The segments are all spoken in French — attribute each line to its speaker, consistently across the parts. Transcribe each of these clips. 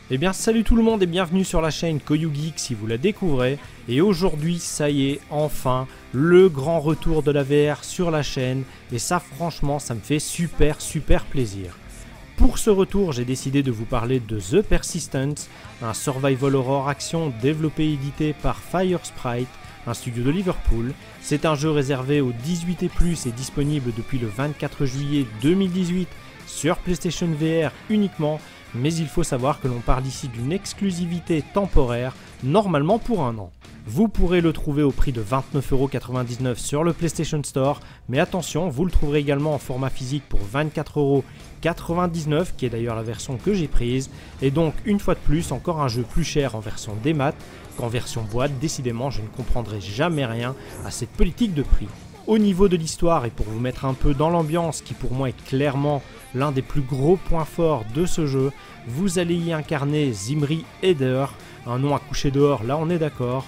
Speaker 1: Eh bien salut tout le monde et bienvenue sur la chaîne Koyu Geek si vous la découvrez. Et aujourd'hui ça y est, enfin, le grand retour de la VR sur la chaîne. Et ça franchement ça me fait super plaisir. Pour ce retour j'ai décidé de vous parler de The Persistence, un survival horror action développé et édité par Firesprite, un studio de Liverpool. C'est un jeu réservé aux 18+, et disponible depuis le 24 juillet 2018 sur PlayStation VR uniquement. Mais il faut savoir que l'on parle ici d'une exclusivité temporaire, normalement pour un an. Vous pourrez le trouver au prix de 29,99€ sur le PlayStation Store, mais attention, vous le trouverez également en format physique pour 24,99€, qui est d'ailleurs la version que j'ai prise, et donc une fois de plus, encore un jeu plus cher en version démat qu'en version boîte. Décidément, je ne comprendrai jamais rien à cette politique de prix. Au niveau de l'histoire, et pour vous mettre un peu dans l'ambiance, qui pour moi est clairement l'un des plus gros points forts de ce jeu, vous allez y incarner Zimri Eder, un nom à coucher dehors, là on est d'accord,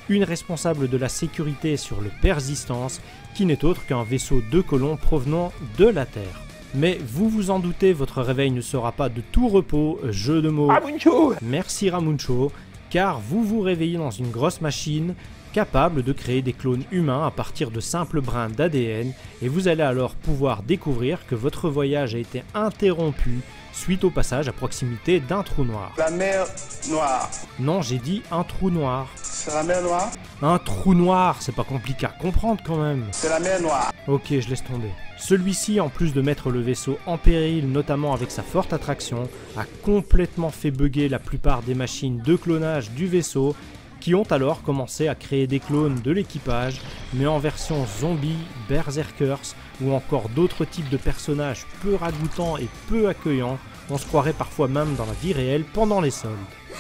Speaker 1: une responsable de la sécurité sur le Persistence, qui n'est autre qu'un vaisseau de colons provenant de la Terre. Mais vous vous en doutez, votre réveil ne sera pas de tout repos, jeu de mots. Ramuncho. Merci Ramuncho, car vous vous réveillez dans une grosse machine capable de créer des clones humains à partir de simples brins d'ADN, et vous allez alors pouvoir découvrir que votre voyage a été interrompu suite au passage à proximité d'un trou noir.
Speaker 2: La mer noire.
Speaker 1: Non, j'ai dit un trou noir.
Speaker 2: C'est la mer noire?
Speaker 1: Un trou noir, c'est pas compliqué à comprendre quand même.
Speaker 2: C'est la mer noire.
Speaker 1: Ok, je laisse tomber. Celui-ci, en plus de mettre le vaisseau en péril, notamment avec sa forte attraction, a complètement fait bugger la plupart des machines de clonage du vaisseau, qui ont alors commencé à créer des clones de l'équipage, mais en version zombie, berserkers ou encore d'autres types de personnages peu ragoûtants et peu accueillants. On se croirait parfois même dans la vie réelle pendant les soldes.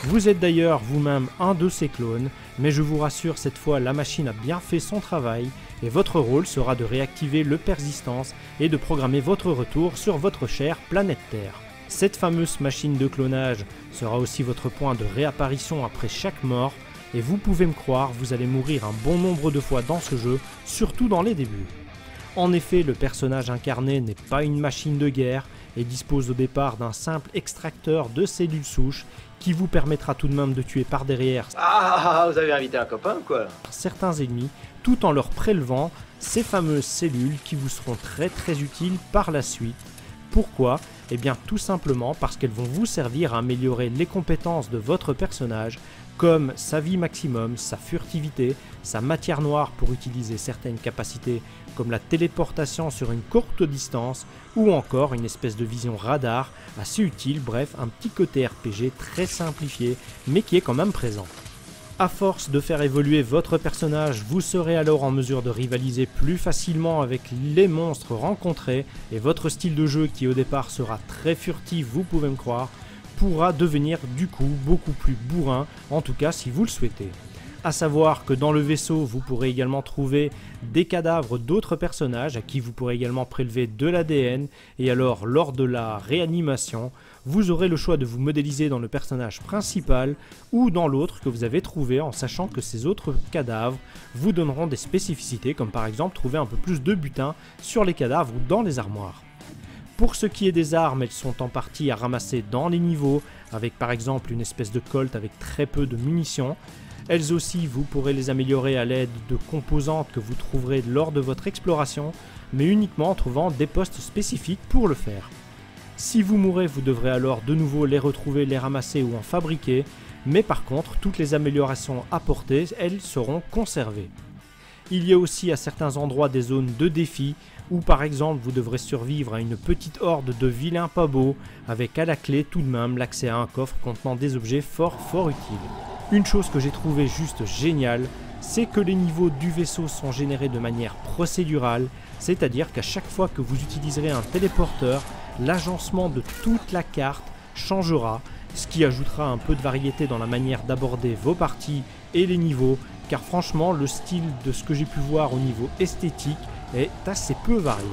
Speaker 1: Vous êtes d'ailleurs vous-même un de ces clones, mais je vous rassure, cette fois la machine a bien fait son travail et votre rôle sera de réactiver le Persistence et de programmer votre retour sur votre chère planète Terre. Cette fameuse machine de clonage sera aussi votre point de réapparition après chaque mort. Et vous pouvez me croire, vous allez mourir un bon nombre de fois dans ce jeu, surtout dans les débuts. En effet, le personnage incarné n'est pas une machine de guerre et dispose au départ d'un simple extracteur de cellules souches qui vous permettra tout de même de tuer par derrière
Speaker 3: vous avez invité un copain ou quoi?
Speaker 1: Certains ennemis, tout en leur prélevant ces fameuses cellules qui vous seront très utiles par la suite. Pourquoi ? Eh bien tout simplement parce qu'elles vont vous servir à améliorer les compétences de votre personnage, comme sa vie maximum, sa furtivité, sa matière noire pour utiliser certaines capacités comme la téléportation sur une courte distance ou encore une espèce de vision radar assez utile, bref un petit côté RPG très simplifié mais qui est quand même présent. A force de faire évoluer votre personnage, vous serez alors en mesure de rivaliser plus facilement avec les monstres rencontrés et votre style de jeu qui au départ sera très furtif, vous pouvez me croire, pourra devenir du coup beaucoup plus bourrin, en tout cas si vous le souhaitez. A savoir que dans le vaisseau, vous pourrez également trouver des cadavres d'autres personnages à qui vous pourrez également prélever de l'ADN, et alors lors de la réanimation, vous aurez le choix de vous modéliser dans le personnage principal ou dans l'autre que vous avez trouvé, en sachant que ces autres cadavres vous donneront des spécificités comme par exemple trouver un peu plus de butin sur les cadavres ou dans les armoires. Pour ce qui est des armes, elles sont en partie à ramasser dans les niveaux, avec par exemple une espèce de Colt avec très peu de munitions. Elles aussi, vous pourrez les améliorer à l'aide de composantes que vous trouverez lors de votre exploration, mais uniquement en trouvant des postes spécifiques pour le faire. Si vous mourrez, vous devrez alors de nouveau les retrouver, les ramasser ou en fabriquer, mais par contre, toutes les améliorations apportées, elles seront conservées. Il y a aussi à certains endroits des zones de défi où par exemple vous devrez survivre à une petite horde de vilains pas beaux avec à la clé tout de même l'accès à un coffre contenant des objets fort utiles. Une chose que j'ai trouvé juste géniale, c'est que les niveaux du vaisseau sont générés de manière procédurale, c'est-à-dire qu'à chaque fois que vous utiliserez un téléporteur, l'agencement de toute la carte changera, ce qui ajoutera un peu de variété dans la manière d'aborder vos parties et les niveaux, car franchement le style de ce que j'ai pu voir au niveau esthétique est assez peu varié.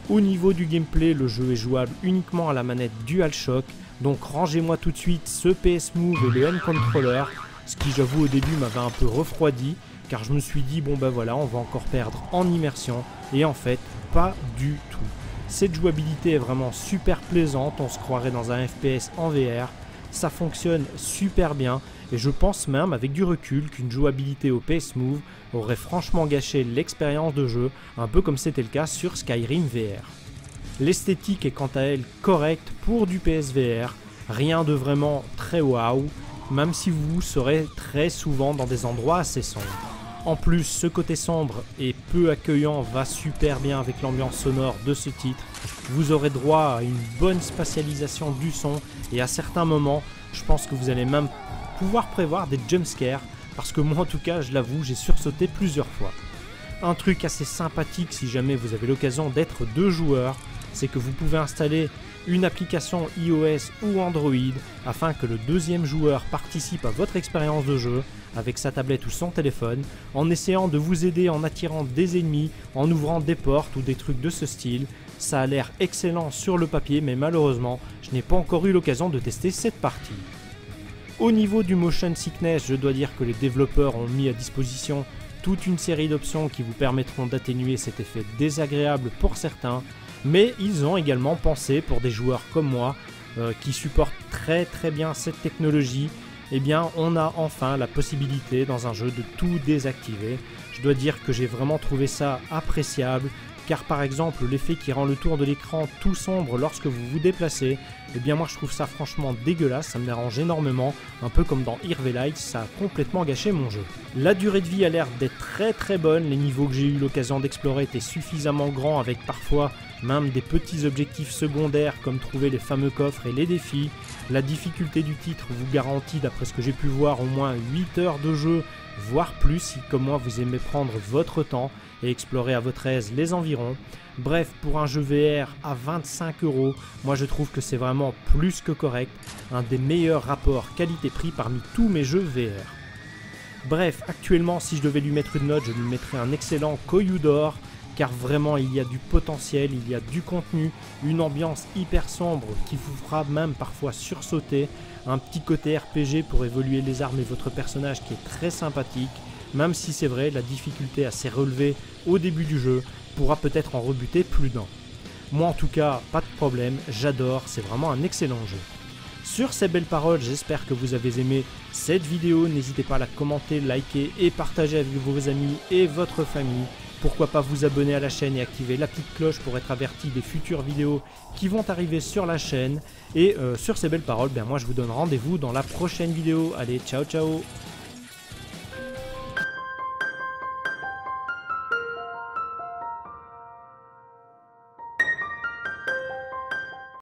Speaker 1: Au niveau du gameplay, le jeu est jouable uniquement à la manette DualShock, donc rangez-moi tout de suite ce PS Move et le N-Controller, ce qui j'avoue au début m'avait un peu refroidi, car je me suis dit bon ben voilà, on va encore perdre en immersion, et en fait pas du tout. Cette jouabilité est vraiment super plaisante, on se croirait dans un FPS en VR, ça fonctionne super bien et je pense même avec du recul qu'une jouabilité au PS Move aurait franchement gâché l'expérience de jeu, un peu comme c'était le cas sur Skyrim VR. L'esthétique est quant à elle correcte pour du PSVR, rien de vraiment très waouh, même si vous serez très souvent dans des endroits assez sombres. En plus, ce côté sombre et peu accueillant va super bien avec l'ambiance sonore de ce titre. Vous aurez droit à une bonne spatialisation du son et à certains moments, je pense que vous allez même pouvoir prévoir des jumpscares parce que moi en tout cas, je l'avoue, j'ai sursauté plusieurs fois. Un truc assez sympathique si jamais vous avez l'occasion d'être 2 joueurs, c'est que vous pouvez installer une application iOS ou Android afin que le deuxième joueur participe à votre expérience de jeu avec sa tablette ou son téléphone en essayant de vous aider en attirant des ennemis, en ouvrant des portes ou des trucs de ce style. Ça a l'air excellent sur le papier mais malheureusement je n'ai pas encore eu l'occasion de tester cette partie. Au niveau du motion sickness, je dois dire que les développeurs ont mis à disposition toute une série d'options qui vous permettront d'atténuer cet effet désagréable pour certains, mais ils ont également pensé pour des joueurs comme moi qui supportent très bien cette technologie, eh bien on a enfin la possibilité dans un jeu de tout désactiver. Je dois dire que j'ai vraiment trouvé ça appréciable, car par exemple l'effet qui rend le tour de l'écran tout sombre lorsque vous vous déplacez, eh bien moi je trouve ça franchement dégueulasse, ça me dérange énormément, un peu comme dans Hirve Light, ça a complètement gâché mon jeu. La durée de vie a l'air d'être très bonne, les niveaux que j'ai eu l'occasion d'explorer étaient suffisamment grands avec parfois même des petits objectifs secondaires comme trouver les fameux coffres et les défis. La difficulté du titre vous garantit, d'après ce que j'ai pu voir, au moins 8 heures de jeu, voire plus si comme moi vous aimez prendre votre temps et explorer à votre aise les environs. Bref, pour un jeu VR à 25 €, moi je trouve que c'est vraiment plus que correct, un des meilleurs rapports qualité-prix parmi tous mes jeux VR. Bref, actuellement si je devais lui mettre une note, je lui mettrais un excellent Koyu d'or, car vraiment il y a du potentiel, il y a du contenu, une ambiance hyper sombre qui vous fera même parfois sursauter, un petit côté RPG pour évoluer les armes et votre personnage qui est très sympathique, même si c'est vrai, la difficulté assez relevée au début du jeu pourra peut-être en rebuter plus d'un. Moi en tout cas, pas de problème, j'adore, c'est vraiment un excellent jeu. Sur ces belles paroles, j'espère que vous avez aimé cette vidéo, n'hésitez pas à la commenter, liker et partager avec vos amis et votre famille. Pourquoi pas vous abonner à la chaîne et activer la petite cloche pour être averti des futures vidéos qui vont arriver sur la chaîne. Et sur ces belles paroles, moi je vous donne rendez-vous dans la prochaine vidéo. Allez, ciao ciao!